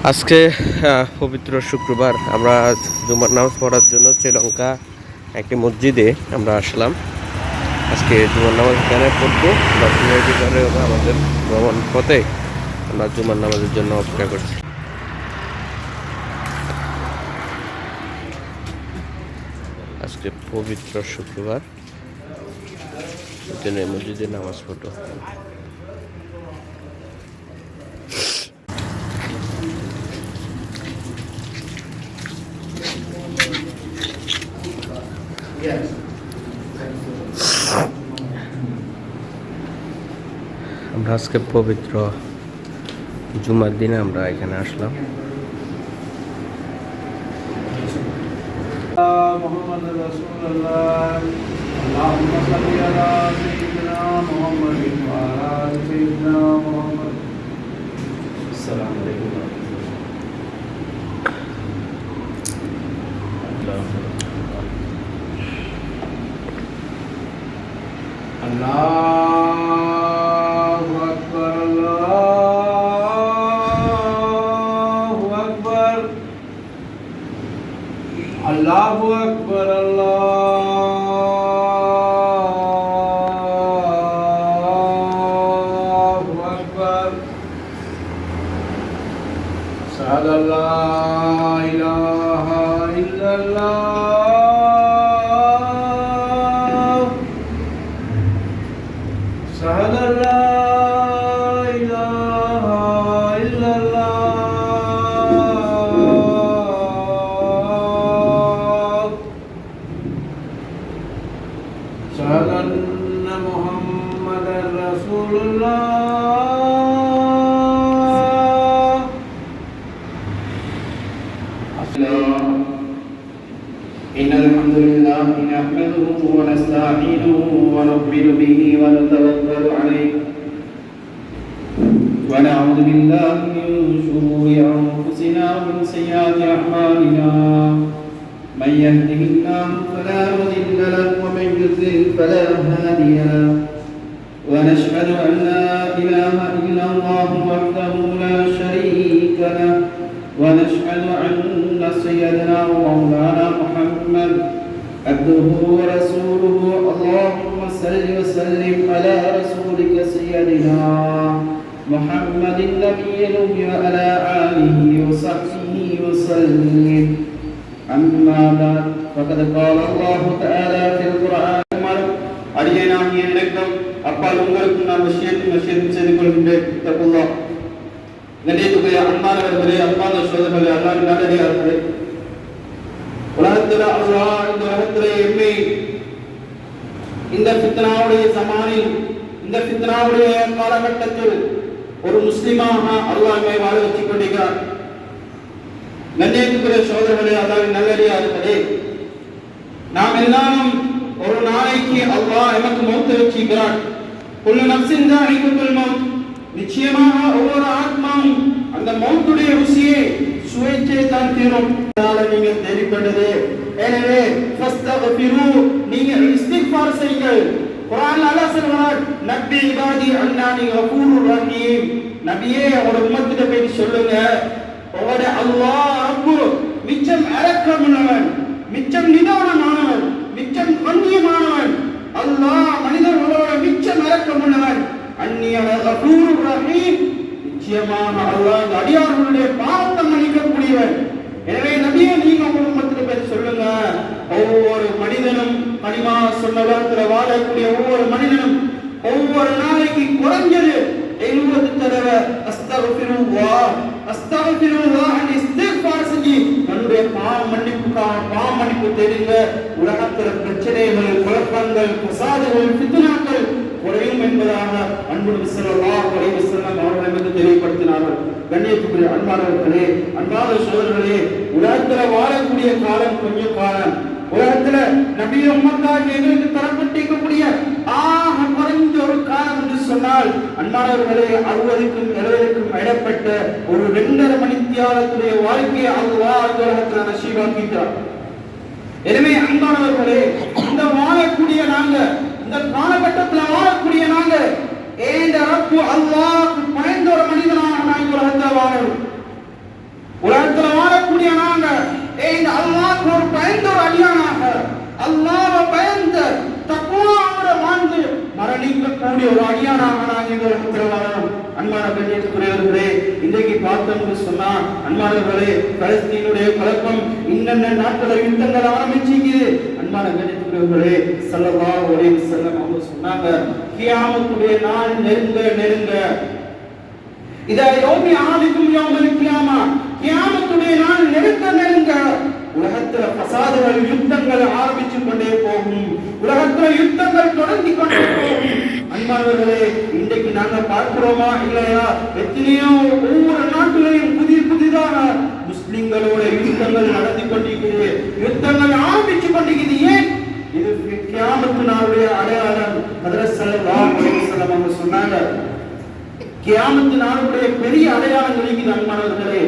আজকে পবিত্র শুক্রবার আমরা জুমার নামাজ পড়ার জন্য শ্রীলঙ্কা একটি মসজিদে আমরা আসলাম। আজকে জুমার নামাজ এখানে পড়বো বা আমাদের ভ্রমণ পথে আমরা জুমার নামাজের জন্য অপেক্ষা করছি। আজকে পবিত্র শুক্রবার, মসজিদে নামাজ পড়বো। আমরা আজকে পবিত্র জুমার দিনে আমরা এখানে আসলাম। Allahu Akbar, Allahu Akbar, Allahu Akbar, Allahu Akbar. Ashhadu an la ilaha illallah. أشهد أن لا إله إلا الله. أشهد أن محمدا رسول الله. إن الحمد لله نحمده ونستعينه ونؤمن به ونتوكل عليه ونعوذ بالله من شرور أنفسنا ومن سيئات أعمالنا. من يهده الله فلا مضل له ومن يضلل فلا هادي له. ونشهد أن لا إله إلا الله وحده لا شريك له. ونشهد أن سيدنا ومولانا محمد عبده ورسوله. اللهم صل وسلم على رسولك سيدنا محمد النبي وعلى آله وصحبه وسلم. أما بعد فقد قال الله تعالى في القرآن. அடியேனாகிய எனக்கும் அப்பால் உங்களுக்கும் நான் விஷயத்தை செய்து கொள்கின்றேன். தக்குல்லாஹ். கண்ணியத்துக்குரிய அன்பானவர்களே, அன்பான சகோதரர்களே, அல்லாஹ்வின் நல்லடியார்களே, உலகத்தில் அல்லாஹ் இந்த உலகத்திலே எம்மை இந்த ஃபித்னாவுடைய ஜமானில், இந்த ஃபித்னாவுடைய காலகட்டத்தில் ஒரு முஸ்லிமாக அல்லாஹ்வை வாழ வச்சுக் கொண்டிருக்கிறார். கண்ணியத்துக்குரிய சகோதரர்களே, அல்லாஹ்வின் நல்லடியார்களே, நாம் எல்லாரும் ஒரு நாளைக்கு அல்லாஹ் எமக்கு மௌத்தை வச்சிருக்கிறார். குல்லு நஃப்ஸின் தாஇகத்துல் மௌத். நிச்சயமாக ஒவ்வொரு ஆத்மாவும் அந்த மௌத்துடைய ருசியை சுவைச்சே தான் தீரும். நீங்கள் தேடிக்கொண்டது. எனவே ஃபஸ்தக்ஃபிரு, நீங்கள் இஸ்திக்ஃபார் செய்யுங்கள். குர்ஆன்ல அல்லாஹ் சொல்றார், நபி இபாதி அன்னானி கஃபூருர் ரஹீம். நபியே, அவரோட உம்மத்திட்ட போய் சொல்லுங்க, அவரோட அல்லாஹ் ரப்பு மிச்சம் இரக்கமுள்ளவன், மிச்சம் நிதானமானவன், மிச்சம் கண்ணியமானவன். அல்லாஹ் மனிதர்களோட மிச்சம் இரக்கமுள்ளவன். அன்னிய கஃபூருர் ரஹீம். நிச்சயமாக அல்லாஹ் அடியார்களுடைய பாவத்தை மன்னிக்கக்கூடியவன். எனவே நபியே, நீங்க உங்க உம்மத்திட்ட போய் சொல்லுங்க, ஒவ்வொரு மனிதனும் கனிமா சொன்ன உலகத்தில் வாழக்கூடிய ஒவ்வொரு மனிதனும் ஒவ்வொரு நாளைக்கு குறைஞ்சது 70 தடவை அஸ்தக்ஃபிருல்லாஹ் அஸ்தக்ஃபிருல்லாஹ் இஸ்திக்ஃபார் செஞ்சு தன்னுடைய பாவ மன்னிப்பு தேடுங்க. உலகத்தில் பிரச்சனைகள், குழப்பங்கள், ஃபசாதுகள், ஃபித்னாக்கள் குறையும் என்பதாக அன்பு நபி ஸல்லல்லாஹு அலைஹி வஸல்லம் அவர்கள் நமக்கு தெளிவுபடுத்தினார்கள். கண்ணியத்துக்குரிய அன்பானவர்களே, அன்பான சகோதரர்களே, உலகத்தில் வாழக்கூடிய காலம் கொஞ்சம் காலம். உலகத்துல நபி உம்மத்தாக எங்களுக்கு தரப்பட்டிருக்கக்கூடிய குறைஞ்ச ஒரு காலம் என்று சொன்னால், அன்பானவர்களே, 60க்கும் 70க்கும் இடப்பட்ட ஒரு 2.5 மணி தியாலத்துடைய வாழ்க்கையை அல்லாஹ் உலகத்தில் நசீபாக்கிட்டார். எனவே அன்பானவர்களே, இந்த வாழக்கூடிய நாங்க, இந்த காலகட்டத்தில் வாழக்கூடிய நாங்க, ஏண்ட ரப்பு அல்லாஹ்வுக்கு பயந்த ஒரு மனிதனாக நான் உலகத்தில் வாழணும். உலகத்துல வாழக்கூடிய நாங்க இந்த அல்லாஹ்வுக்கு ஒரு பயந்த ஒரு அடியானாக, அல்லாஹ்வை பயந்த தக்வாவோட வாழ்ந்து மரணிக்கக்கூடிய ஒரு அடியானாக நாங்கள் இந்த உலகத்தில் வாழணும். அன்பான கண்ணியத்துக்குரியவர்களே, இன்றைக்கு பார்த்தோம்னு சொன்னா அன்பானவர்களே, பலஸ்தீனுடைய குழப்பம் இன்னென்ன நாட்கள யுத்தங்கள் ஆரம்பிச்சிக்குது. அன்பான கண்ணியத்துக்குரியவர்களே, ஸல்லல்லாஹு அலைஹி வஸல்லம் அவங்க சொன்னாங்க, கியாமத்துடைய நாள் நெருங்க நெருங்க, இதா யௌமி ஆதிக்கும் யௌமல் கியாமா, கியாமத்துடைய நாள் நெருங்க நெருங்க உலகத்துல பசாதுகள் யுத்தங்கள் ஆரம்பிச்சு கொண்டே போகும், உலகத்துல யுத்தங்கள் தொடங்கி கொண்டே போகும். அன்பானவர்களே, இன்றைக்கு நாங்க பார்க்கிறோமா இல்லையா, எத்தனையோ ஒவ்வொரு நாட்டிலையும் புதிதாக முஸ்லிம்களோட யுத்தங்கள் நடந்து கொண்டிருக்கிறது, யுத்தங்கள் ஆரம்பிச்சு கொண்டிருக்கிறது. ஏன்? இது கியாமத்து நாளுடைய அடையாளம். ஹஜ்ரத் ஸல்லல்லாஹு அலைஹி வஸல்லம் அவங்க சொன்னாங்க, கியாமத்து நாளுடைய பெரிய அடையாளங்கள் இருக்குது. அன்பானவர்களே,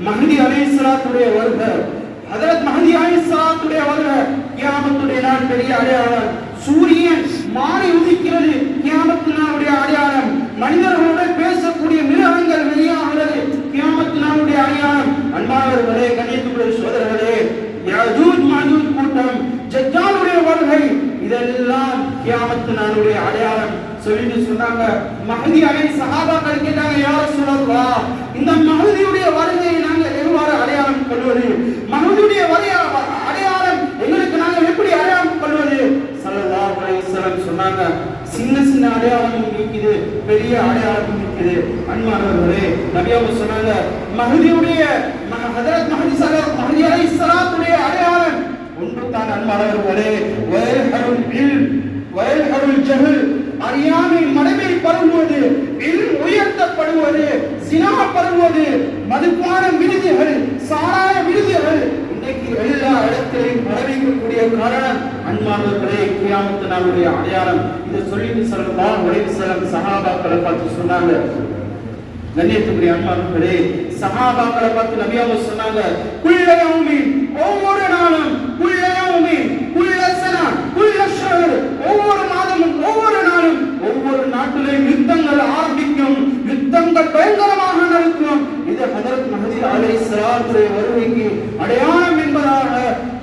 மஹ்தி அலைஹிஸ்ஸலாத்துடைய வருகை, ஹஜ்ரத் மஹ்தி அலைஹிஸ்ஸலாத்துடைய வருகை கியாமத்துடைய நாள் பெரிய அடையாளம். சூரியன் மாறி உதிக்கிறது கியாமத்து நாளுடைய அடையாளம். மனிதர்களோட பேசக்கூடிய மிருகங்கள் வெளியாகிறது கியாமத்து நாளுடைய அடையாளம். அன்பானவர்களே, கண்ணியத்துக்குரிய சகோதரர்களே, யஜூஜ் மஜூஜ் கூட்டம், தஜ்ஜாலுடைய வருகை, இதெல்லாம் கியாமத்து நாளுடைய அடையாளம் சொல்லிட்டு சொன்னாங்க. மஹ்தி அலைஹி சஹாபாக்கள் கேட்டாங்க, யா ரசூலல்லாஹ், இந்த மஹ்தியுடைய வருகையை நாங்கள் எவ்வாறு அடையாளம் கொள்வது? மஹ்தியுடைய அடையாளம் எங்களுக்கு நாங்கள் எப்படி அடையாளம் கொள்வது? ஸல்லல்லாஹு அலைஹி வஸல்லம் சொன்னாங்க, சின்ன சின்ன அடையாளமும் இருக்குது, பெரிய அடையாளமும் இருக்குது. அன்பானவர்களே, நபி அவங்க சொன்னாங்க, மஹ்தியுடைய ஹஜ்ரத் மஹ்தி அலைஹிஸ்ஸலாத்துடைய அடையாளம் ஒன்று தான். அன்பானவர்களே, வயல்ஹருல் இல்ம் வயல்ஹருல் ஜஹல், அறியாமை மடமை பரவுவது, இல்ம் உயர்த்தப்படுவது, சினா பரவுவது, மதுபான விடுதிகள், சாராய விடுதிகள் இன்றைக்கு எல்லா இடத்திலையும் பரவிக்கக்கூடிய காரணம் அன்பானவர்களே கியாமத்து நாளுடைய அடையாளம். இதை சொல்லிட்டு ஸல்லல்லாஹு அலைஹி வஸல்லம் சஹாபாக்களை பார்த்து சொன்னாங்க. கண்ணியத்துக்குரிய அன்பானவர்களே, சஹாபாக்களை பார்த்து நபி அவங்க சொன்னாங்க, குல்ல யௌமின், ஒவ்வொரு நாளும், குல்ல யௌமின் குல்ல சனா குல்ல ஷஹர், ஒவ்வொரு மாதமும் ஒவ்வொரு நாளும் ஒவ்வொரு நாட்டிலேயும் யுத்தங்கள் ஆரம்பிக்கும், யுத்தங்கள் பயங்கரமாக நடக்கும். இது ஹஜ்ரத் மஹ்தி அலைஹிஸ்ஸலாத்துடைய வருகைக்கு அடையாளம் என்பதாக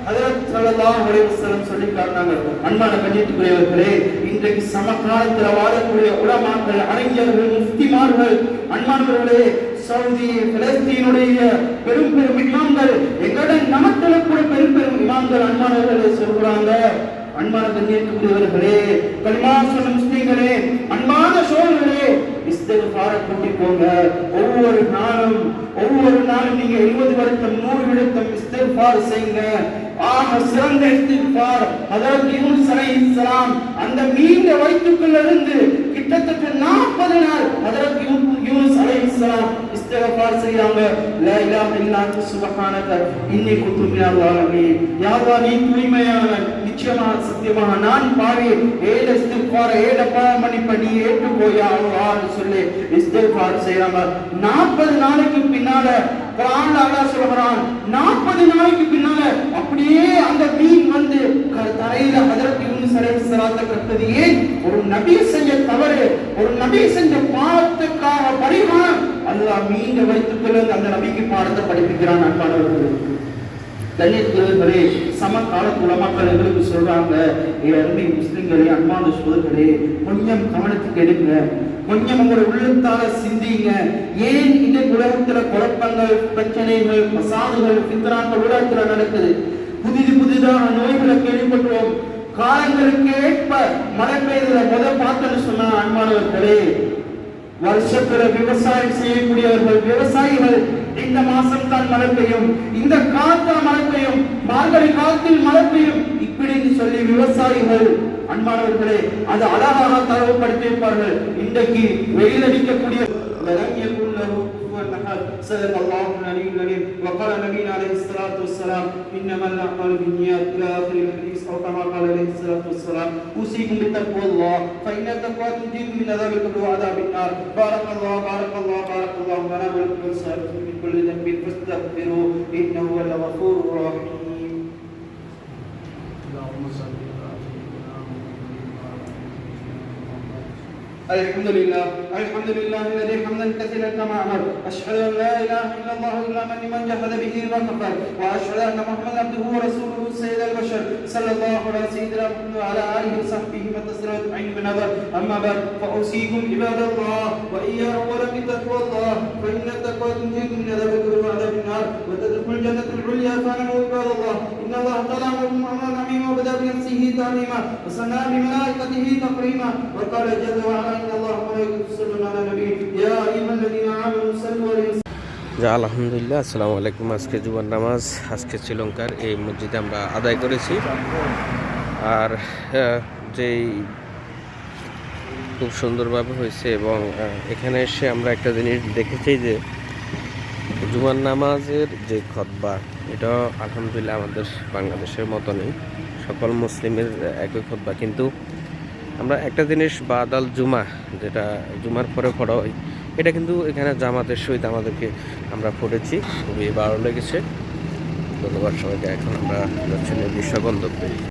ஹஜ்ரத் ஸல்லல்லாஹு அலைஹி வஸல்லம் சொல்லி காட்டினாங்க. அன்பான கண்ணியத்துக்குரியவர்களே, இன்றைக்கு சமகாலத்தில் வாழக்கூடிய உலமாக்கள், அறிஞர்கள், முஃப்திமார்கள், அன்பானவர்களே, சவுதி பலஸ்தீனுடைய பெரும் பெரும் இமாம்கள், எங்களுடைய நமத்துல கூட பெரும் பெரும் இமாம்கள் அன்பானவர்களே சொல்றாங்க. அன்பான கண்ணியத்துக்குரியவர்களே, கலிமா சொன்ன முஸ்லிம்களே, அன்பான சோழர்களே, இஸ்திக்ஃபார கூட்டி போங்க. ஒவ்வொரு நாளும் நீங்க 70 வருடம் 100 விடத்தம் இஸ்திக்ஃபார் செய்யுங்க. ஆக சிறந்த இஸ்திக்ஃபார் ஹஜ்ரத் யூனுஸ் அலைஹிஸ்ஸலாம் அந்த மீண்ட வயிற்றுக்குள்ள இருந்து கிட்டத்தட்ட 40 நாள் ஹஜ்ரத் யூனுஸ் அலைஹிஸ்ஸலாம் இஸ்திக்ஃபார் செய்றாங்க. லா இலாஹ இல்லா அன்த சுப்ஹானக இன்னி குன்து மினல் ஸாலிமீன். யா அல்லாஹ், நீ தூய்மையானவன், நிச்சயமாக சத்தியமாக நான் பாவி, ஏட இஸ்திக்ஃபார் ஏட பாவம் மன்னிப்படி ஏற்றுக்கோ யா அல்லாஹ் சொல்லி இஸ்திக்ஃபார் செய்றாங்க. 40 நாளைக்கு பின்னால குர்ஆன்ல அல்லாஹ் சொல்றான், 40 நாளைக்கு பின்னால அப்படியே அந்த மீன் வந்து தரையில ஹஜ்ரத் யூனுஸ் அலைஹிஸ்ஸலாத்தை கட்டது. ஏன்? ஒரு நபி செஞ்ச தவறு, ஒரு நபி செஞ்ச பாவத்துக்காக பரிகாரம் அல்லாஹ் மீண்ட வைத்துக்கொள்ள அந்த நபிக்கு பாடத்தை படிப்பிக்கிறான். அன்பானவர்களே, கண்ணியத்துக்குரியவர்களே, சமகால உலமாக்கள் எங்களுக்கு சொல்றாங்க, அருமை முஸ்லிம்களே, அன்பான சகோதரர்களே, கொஞ்சம் கவனத்துக்கு எடுங்க, கொஞ்சம் உங்களுடைய உள்ளத்தால சிந்திங்க. ஏன் இந்த உலகத்துல குழப்பங்கள், பிரச்சனைகள், பசாதுகள், ஃபித்னாக்கள் உலகத்துல நடக்குது? புதிதாக நோய்களை கேள்விப்பட்டோம். காலங்களுக்கு ஏற்ப மழை பெய்தல பார்த்தோன்னு சொன்னா அன்பானவர்களே, வருஷத்துல விவசாயம் செய்யக்கூடியவர்கள், விவசாயிகள் இந்த மாசம் தான் மழை பெய்யும், இந்த காலத்துல மழை பெய்யும், மார்கழி காலத்தில் மழை பெய்யும் இப்படின்னு சொல்லி விவசாயிகள் அன்பானவர்களே அது அழகாக தரவுபடுத்தியிருப்பார்கள். இன்றைக்கு வெயில் அடிக்கக்கூடிய صدق الله العلي العليم وقال نبينا عليه الصلاة والسلام إنما الأعمال بالنيات إلى آخر الحديث أو كما قال عليه الصلاة والسلام أوصيكم بتقوى الله فإن التقوى تنجيكم من عذاب القبر وعذاب النار. بارك الله لنا ولكم ولسائركم من كل ذنب فاستغفروه إنه هو الغفور الرحيم. اللهم صل على سيدنا محمد الحمد لله الذي حمدا كثيرا كما امر. اشهد ان لا اله الا الله الا من جحد به وكفر, واشهد ان محمدا عبده ورسوله سيد البشر صلى الله على سيدنا محمد وعلى اله وصحبه وتسليما اجمعين بنظر. اما بعد فاوصيكم عباد الله واياي اولا بتقوى الله, فان التقوى تنجيكم من عذاب القبر وعذاب النار وتدخل الجنه العليا. فاعلموا عباد الله ان الله تعالى امركم امرا عظيما وبدا بنفسه تعليما وصنع بملائكته تكريما, وقال جل وعلا ان الله وملائكته يصلون على النبي يا ايها الذين امنوا صلوا عليه. যা আলহামদুলিল্লাহ, আসসালামু আলাইকুম। আজকে জুমার নামাজ আজকে শ্রীলঙ্কার এই মসজিদে আমরা আদায় করেছি। আর যেই খুব সুন্দরভাবে হয়েছে এবং এখানে এসে আমরা একটা জিনিস দেখেছি যে জুমার নামাজের যে খুতবা, এটা আলহামদুলিল্লাহ আমাদের বাংলাদেশের মতো নেই, সকল মুসলিমের একই খুতবা, কিন্তু আমরা একটা জিনিস বাদাল জুমা, যেটা জুমার পরে পড়া হয়, এটা কিন্তু এখানে জামাতের সহিত আমাদেরকে আমরা পড়েছি, খুবই ভালো লেগেছে। ধন্যবাদ সবাইকে। এখন আমরা যাচ্ছি নির্দিষ্ট গন্তব্যে।